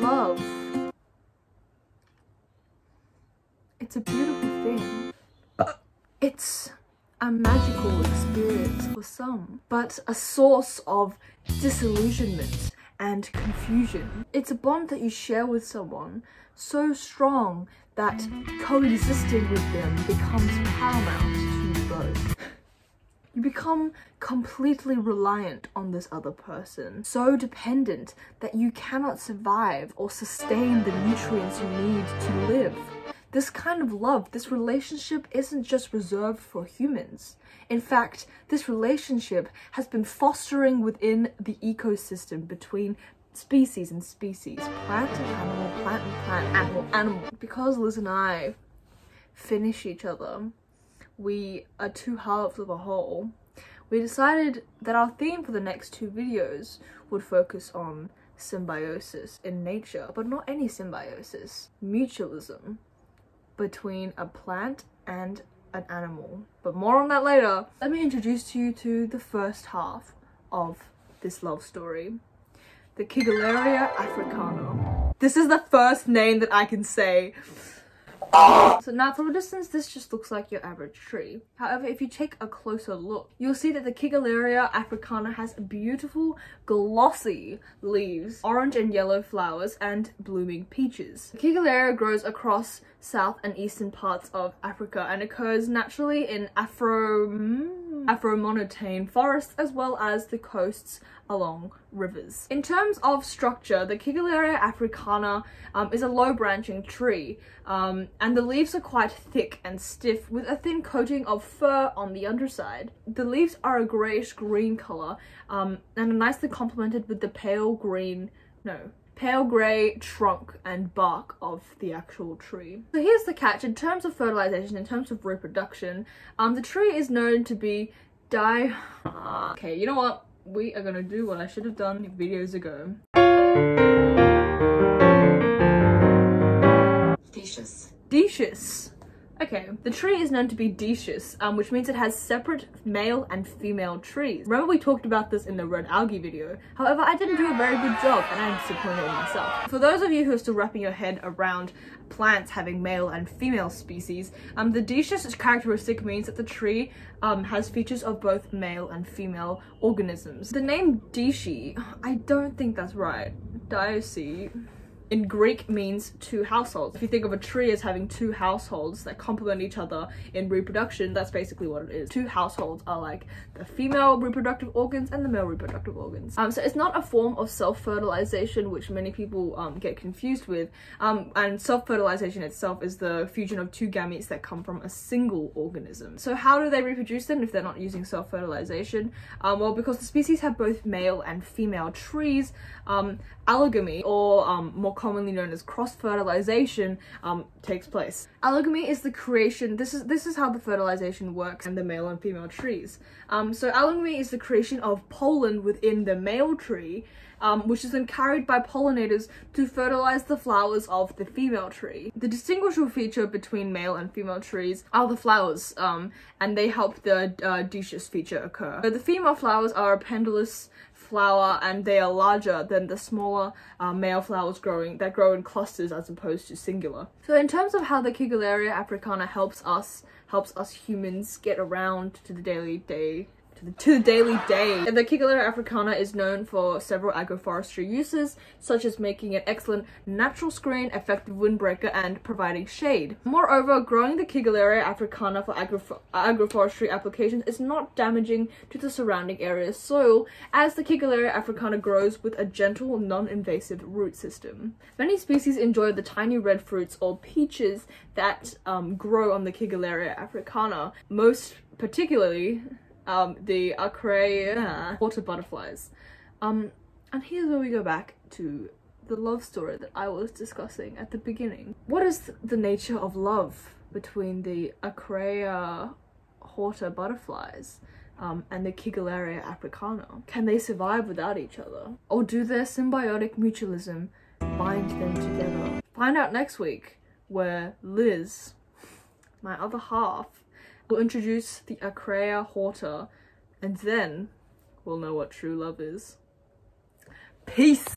love. It's a beautiful thing. It's a magical experience for some, but a source of disillusionment and confusion. It's a bond that you share with someone so strong that coexisting with them becomes paramount to you both. You become completely reliant on this other person, so dependent that you cannot survive or sustain the nutrients you need to live. This kind of love, this relationship isn't just reserved for humans. In fact, this relationship has been fostering within the ecosystem between species and species, plant and animal, plant and plant, animal, animal. Because Liz and I finish each other, we are two halves of a whole. We decided that our theme for the next two videos would focus on symbiosis in nature, but not any symbiosis, mutualism between a plant and an animal. But more on that later. Let me introduce you to the first half of this love story, the Kiggerlaria Africana. This is the first name that I can say. So now from a distance, this just looks like your average tree. However, if you take a closer look, you'll see that the Kiggerlaria Africana has beautiful, glossy leaves, orange and yellow flowers, and blooming peaches. The Kiggerlaria grows across south and eastern parts of Africa and occurs naturally in Afro-montane forests as well as the coasts along rivers. In terms of structure, the Kiggerlaria Africana is a low branching tree, and the leaves are quite thick and stiff with a thin coating of fur on the underside. The leaves are a greyish green colour and are nicely complemented with the pale grey trunk and bark of the actual tree. So here's the catch. In terms of fertilization, in terms of reproduction, the tree is known to be okay, you know what? We are gonna do what I should have done videos ago. Dioecious. Okay, the tree is known to be dioecious, which means it has separate male and female trees. Remember we talked about this in the red algae video. However, I didn't do a very good job and I'm disappointed in myself. For those of you who are still wrapping your head around plants having male and female species, the dioecious characteristic means that the tree has features of both male and female organisms. The name dioeci, I don't think that's right. Dioeci in Greek means two households. If you think of a tree as having two households that complement each other in reproduction, that's basically what it is. Two households are like the female reproductive organs and the male reproductive organs. So it's not a form of self-fertilization, which many people get confused with. And self-fertilization itself is the fusion of two gametes that come from a single organism. So how do they reproduce then if they're not using self-fertilization? Well, because the species have both male and female trees, allogamy, or more commonly known as cross-fertilization, takes place. Allogamy is the creation, this is how the fertilization works in the male and female trees. So allogamy is the creation of pollen within the male tree, which is then carried by pollinators to fertilize the flowers of the female tree. The distinguishable feature between male and female trees are the flowers, and they help the dioecious feature occur. So the female flowers are a pendulous flower and they are larger than the smaller male flowers that grow in clusters as opposed to singular. So in terms of how the Kiggerlaria Africana helps us humans get around to the daily day. And the Kiggerlaria Africana is known for several agroforestry uses, such as making an excellent natural screen, effective windbreaker, and providing shade. Moreover, growing the Kiggerlaria Africana for agroforestry applications is not damaging to the surrounding area's soil, as the Kiggerlaria Africana grows with a gentle, non-invasive root system. Many species enjoy the tiny red fruits or peaches that grow on the Kiggerlaria Africana, most particularly the Kiggerlaria water butterflies. And here's where we go back to the love story that I was discussing at the beginning. What is the nature of love between the Kiggerlaria water butterflies and the Kiggerlaria Africana? Can they survive without each other? Or do their symbiotic mutualism bind them together? Find out next week, where Liz, my other half, we'll introduce the Kiggerlaria horta, and then we'll know what true love is. Peace!